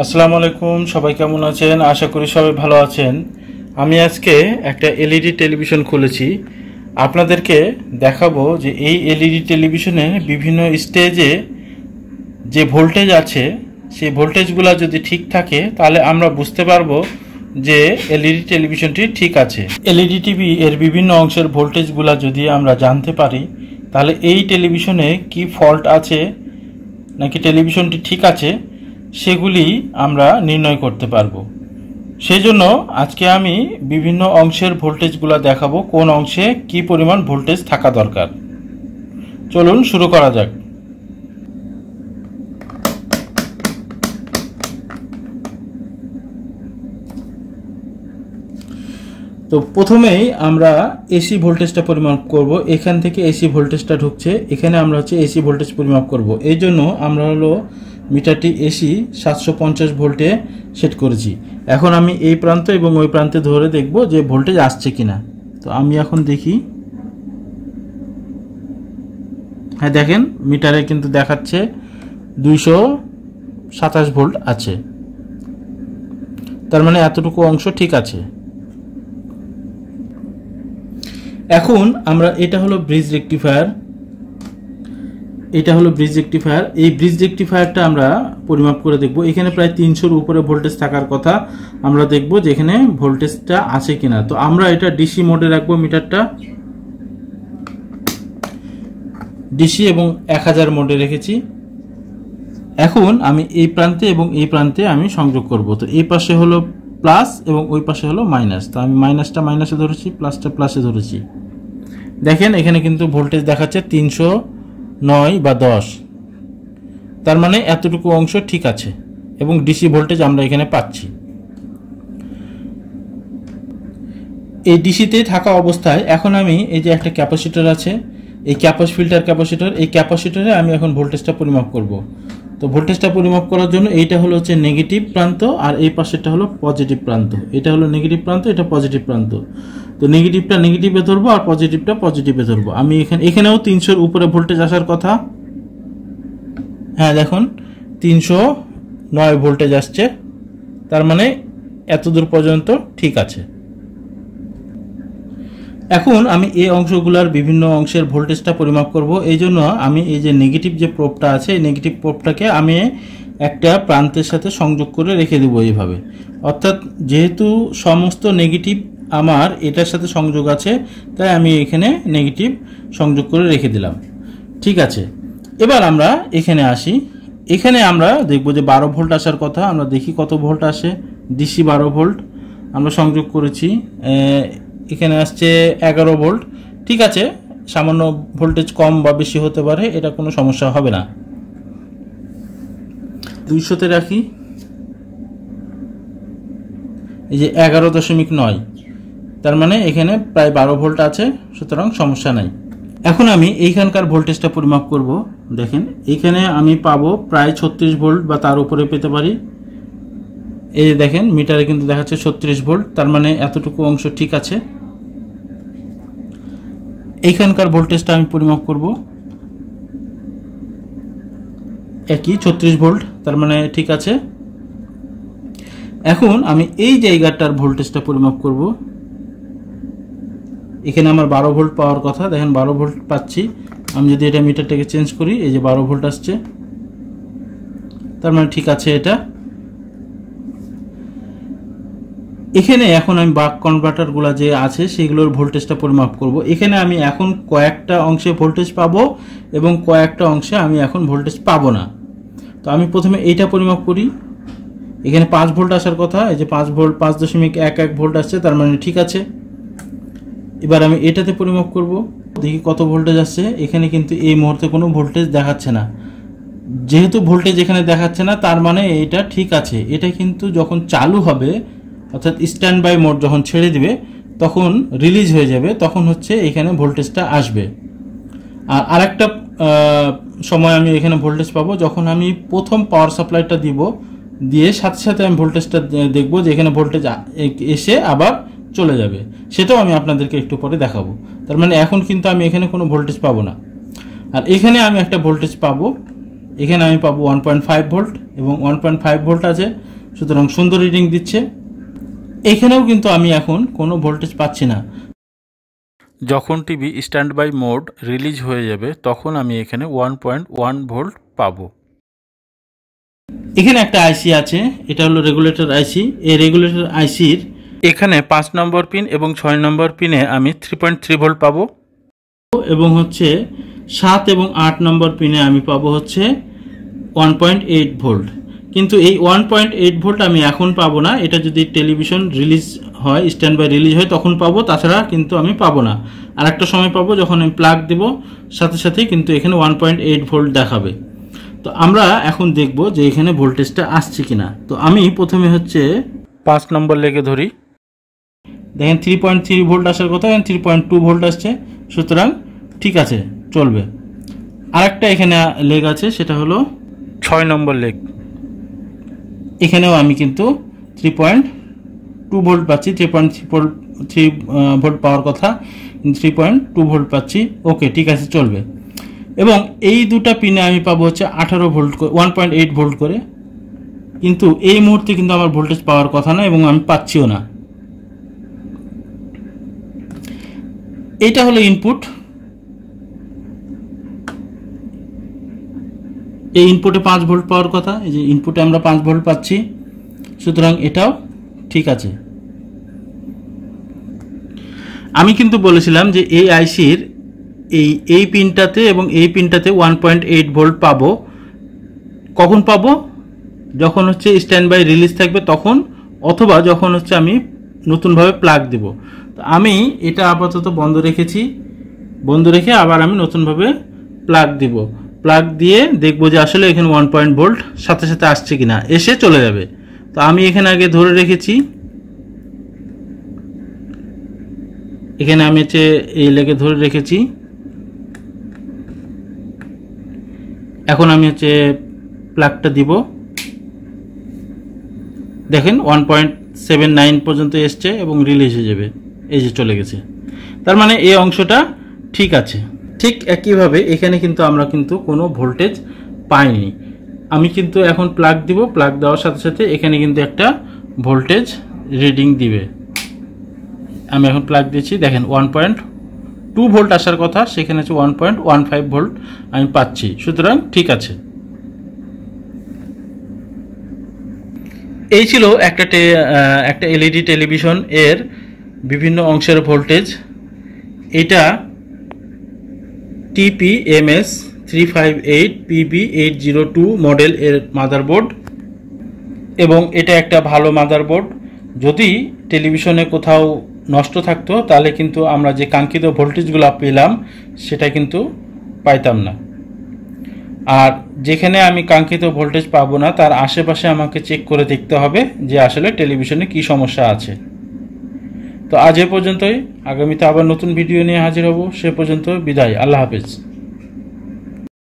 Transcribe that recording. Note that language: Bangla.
আসসালামু আলাইকুম, সবাই কেমন আছেন? আশা করি সবাই ভালো আছেন। আমি আজকে একটা এলইডি টেলিভিশন খুলেছি। আপনাদেরকে দেখাবো যে এই এলইডি টেলিভিশনে বিভিন্ন স্টেজে যে ভোল্টেজ আছে সেই ভোল্টেজগুলো যদি ঠিক থাকে তাহলে আমরা বুঝতে পারবো যে এলইডি টেলিভিশনটি ঠিক আছে। এলইডি টিভি এর বিভিন্ন অংশের ভোল্টেজগুলো যদি আমরা জানতে পারি তাহলে এই টেলিভিশনে কি ফল্ট আছে নাকি টেলিভিশনটি ঠিক আছে সেগুলি আমরা নির্ণয় করতে পারবো। সেজন্য আজকে আমি বিভিন্ন অংশের ভোল্টেজগুলো দেখাবো, কোন অংশে কি পরিমাণ ভোল্টেজ থাকা দরকার। চলুন শুরু করা যাক। তো প্রথমেই আমরা এসি ভোল্টেজটা পরিমাপ করব। এখান থেকে এসি ভোল্টেজটা ঢুকছে, এখানে আমরা এসি ভোল্টেজ পরিমাপ করব। এই জন্য আমরা মিটারটি এসি 750 ভোল্টে সেট করেছি। এখন আমি এই প্রান্ত এবং ওই প্রান্তে ধরে দেখব যে ভোল্টেজ আসছে কিনা। তো আমি এখন দেখি, হ্যাঁ দেখেন মিটারে কিন্তু দেখাচ্ছে 227 ভোল্ট আছে, তার মানে এতটুকু অংশ ঠিক আছে। এখন আমরা এটা হলো ব্রিজ রেকটিফায়ার, এটা হলো ব্রিজ রেকটিফায়ার। এই ব্রিজ রেকটিফায়ারটা আমরা পরিমাপ করে দেখব। এখানে প্রায় 300-র উপরে ভোল্টেজ থাকার কথা। আমরা দেখব যে এখানে ভোল্টেজটা আছে কিনা। তো আমরা এটা ডিসি মোডে রাখবো, মিটারটা ডিসি এবং 1000 মোডে রেখেছি। এখন আমি এই প্রান্তে এবং এই প্রান্তে আমি সংযোগ করব। তো এই পাশে হলো প্লাস এবং ওই পাশে হলো মাইনাস। তো আমি মাইনাসটা মাইনাসে ধরেছি, প্লাসটা প্লাসে ধরেছি। দেখেন এখানে কিন্তু ভোল্টেজ দেখাচ্ছে 309 বা 10, তার মানে এতটুকু অংশ ঠিক আছে এবং ডিসি ভোল্টেজ আমরা এখানে পাচ্ছি। এই ডিসিতে থাকা অবস্থায় এখন আমি এই যে একটা ক্যাপাসিটর আছে, এই ফিল্টার ক্যাপাসিটর, এই ক্যাপাসিটরে আমি এখন ভোল্টেজটা পরিমাপ করব। তো ভোল্টেজটা পরিমাপ করার জন্য এইটা হলো নেগেটিভ প্রান্ত আর এই পাশেরটা হলো পজিটিভ প্রান্ত। এটা হলো নেগেটিভ প্রান্ত, এটা পজিটিভ প্রান্ত। তো নেগেটিভটা নেগেটিভে ধরবো আর পজিটিভটা পজিটিভে ধরবো। আমি এখানেও 300-র উপরে ভোল্টেজ আসার কথা। হ্যাঁ দেখুন 309 ভোল্টেজ আসছে, তার মানে এতদূর পর্যন্ত ঠিক আছে। এখন আমি এই অংশগুলোর বিভিন্ন অংশের ভোল্টেজটা পরিমাপ করব। এই জন্য আমি এই যে নেগেটিভ যে প্রোবটা আছে, এই নেগেটিভ প্রোবটাকে আমি একটা প্রান্তের সাথে সংযোগ করে রেখে দেবো এইভাবে। অর্থাৎ যেহেতু সমস্ত নেগেটিভ আমার এটার সাথে সংযোগ আছে, তাই আমি এখানে নেগেটিভ সংযোগ করে রেখে দিলাম। ঠিক আছে, এবার আমরা এখানে আসি। এখানে আমরা দেখব যে 12 ভোল্ট আসার কথা। আমরা দেখি কত ভোল্ট আসে। ডিসি 12 ভোল্ট আমরা সংযোগ করেছি। এখানে আসছে 11 ভোল্ট। ঠিক আছে, সামান্য ভোল্টেজ কম বা বেশি হতে পারে, এটা কোনো সমস্যা হবে না। 200-তে রাখি। এই যে 11.9, তার মানে এখানে প্রায় 12 ভোল্ট আছে, সুতরাং সমস্যা নাই। এখন আমি এইখানকার ভোল্টেজটা পরিমাপ করব। দেখেন এখানে আমি পাবো প্রায় 36 ভোল্ট বা তার উপরে পেতে পারি। এই দেখেন মিটারে কিন্তু দেখাচ্ছে 36 ভোল্ট, তার মানে এতটুকু অংশ ঠিক আছে। এইখানকার ভোল্টেজটা আমি পরিমাপ করব, একই 36 ভোল্ট, তার মানে ঠিক আছে। এখন আমি এই জায়গাটার ভোল্টেজটা পরিমাপ করব। এখানে আমার 12 ভোল্ট পাওয়ার কথা, দেখেন 12 ভোল্ট পাচ্ছি। আমি যদি এটা মিটারটাকে চেঞ্জ করি, এই যে 12 ভোল্ট আসছে, তার মানে ঠিক আছে এটা। এখানে এখন আমি বাক কনভার্টারগুলো যে আছে সেগুলোর ভোল্টেজটা পরিমাপ করব। এখানে আমি এখন কয়েকটা অংশে ভোল্টেজ পাবো এবং কয়েকটা অংশে আমি এখন ভোল্টেজ পাবো না। তো আমি প্রথমে এইটা পরিমাপ করি। এখানে 5 ভোল্ট আসার কথা, এই যে 5 ভোল্ট 5.11 ভোল্ট আসছে, তার মানে ঠিক আছে। এবার আমি এটাতে পরিমাপ করব, দেখি কত ভোল্টেজ আসছে। এখানে কিন্তু এই মুহূর্তে কোনো ভোল্টেজ দেখাচ্ছে না। যেহেতু ভোল্টেজ এখানে দেখাচ্ছে না, তার মানে এটা ঠিক আছে। এটা কিন্তু যখন চালু হবে, অর্থাৎ স্ট্যান্ড বাই মোড যখন ছেড়ে দিবে, তখন রিলিজ হয়ে যাবে, তখন এখানে ভোল্টেজটা আসবে। আর আরেকটা সময় আমি এখানে ভোল্টেজ পাবো যখন আমি প্রথম পাওয়ার সাপ্লাইটা দিয়ে সাথে সাথে আমি ভোল্টেজটা দেখব যে এখানে ভোল্টেজ এসে আবার চলে যাবে। সেটাও আমি আপনাদেরকে একটু পরে দেখাবো। তার মানে এখন কিন্তু আমি এখানে কোনো ভোল্টেজ পাবো না। আর এখানে আমি একটা ভোল্টেজ পাবো, এখানে আমি পাবো 1.5 ভোল্ট এবং 1.5 ভোল্ট আছে, সুতরাং সুন্দর রিডিং দিচ্ছে। এখানেও কিন্তু আমি এখন কোনো ভোল্টেজ পাচ্ছি না। যখন TV standby mode release হয়ে যাবে তখন আমি এখানে 1.1 ভোল্ট পাবো। এখানে একটা আইসি আছে, এটা হলো রেগুলেটর আইসি। এই রেগুলেটর আইসির এখানে 5 নম্বর পিন এবং 6 নম্বর পিনে আমি 3.3 ভোল্ট পাবো এবং হচ্ছে 7 এবং 8 নম্বর পিনে আমি পাবো হচ্ছে 1.8 ভোল্ট। কিন্তু এই 1.8 ভোল্ট আমি এখন পাবো না, এটা যদি টেলিভিশন রিলিজ হয়, স্ট্যান্ড বাই রিলিজ হয় তখন পাবো, তাছাড়া কিন্তু আমি পাবো না। আর একটা সময় পাবো যখন আমি প্লাগ দেব, সাথে সাথে কিন্তু এখানে 1.8 ভোল্ট দেখাবে। তো আমরা এখন দেখব যে এখানে ভোল্টেজটা আসছে কিনা। তো আমি প্রথমে হচ্ছে 5 নম্বর লেগে ধরি, দেখেন 3.3 ভোল্ট আসার কথা, 3.2 ভোল্ট আসছে, সুতরাং ঠিক আছে, চলবে। আরেকটা এখানে লেগ আছে, সেটা হলো 6 নম্বর লেগ। এখানেও আমি কিন্তু 3.2 ভোল্ট পাচ্ছি, 3 ভোল্ট পাওয়ার কথা, 3.2 ভোল্ট পাচ্ছি। ওকে, ঠিক আছে, চলবে। এবং এই দুটা পিনে আমি পাবো হচ্ছে 18 ভোল্ট, 1.8 ভোল্ট করে। কিন্তু এই মুহূর্তে কিন্তু আমার ভোল্টেজ পাওয়ার কথা না এবং আমি পাচ্ছিও না। এইটা হলো ইনপুট। এই ইনপুটে 5 ভোল্ট পাওয়ার কথা, এই যে ইনপুটে আমরা 5 ভোল্ট পাচ্ছি, সুতরাং এটাও ঠিক আছে। আমি কিন্তু বলেছিলাম যে এই আইসির এই পিনটাতে এবং এই পিনটাতে 1.8 ভোল্ট পাবো। কখন পাবো? যখন হচ্ছে স্ট্যান্ড বাই রিলিজ থাকবে তখন, অথবা যখন হচ্ছে আমি নতুনভাবে প্লাগ দেব। তো আমি এটা আপাতত বন্ধ রেখেছি, বন্ধ রেখে আবার আমি নতুনভাবে প্লাগ দিব। প্লাগ দিয়ে দেখবো যে আসলে এখানে 1 ভোল্ট সাথে সাথে আসছে কিনা, এসে চলে যাবে। তো আমি এখানে আগে ধরে রেখেছি, এখানে আমি হচ্ছে এই লেগে ধরে রেখেছি। এখন আমি হচ্ছে প্লাগটা দিব, দেখেন 1.79 পর্যন্ত এসছে এবং রিলিজ হয়ে যাবে, এই যে চলে গেছে। তার মানে এই অংশটা ঠিক আছে। ঠিক একইভাবে এখানে কিন্তু আমরা কিন্তু কোনো ভোল্টেজ পাইনি। আমি কিন্তু এখন প্লাগ দিব, প্লাগ দেওয়ার সাথে সাথে এখানে কিন্তু একটা ভোল্টেজ রিডিং দিবে। আমি এখন প্লাগ দিয়েছি, দেখেন 1.2 ভোল্ট আসার কথা, সেখানে হচ্ছে 1.15 ভোল্ট আমি পাচ্ছি, সুতরাং ঠিক আছে। এই ছিল একটা এলইডি টেলিভিশন এর বিভিন্ন অংশের ভোল্টেজ। এটা TPMS 358 PB802 মডেল এর মাদারবোর্ড এবং এটা একটা ভালো মাদারবোর্ড। যদি টেলিভিশনে কোথাও নষ্ট থাকতো তাহলে কিন্তু আমরা যে কাঙ্ক্ষিত ভোল্টেজগুলো পেলাম সেটা কিন্তু পাইতাম না। আর যেখানে আমি কাঙ্ক্ষিত ভোল্টেজ পাবো না তার আশেপাশে আমাকে চেক করে দেখতে হবে যে আসলে টেলিভিশনে কি সমস্যা আছে। তো আজ এ পর্যন্তই, আগামীতে আবার নতুন ভিডিও নিয়ে হাজির হব। সে পর্যন্ত বিদায়, আল্লাহ হাফেজ।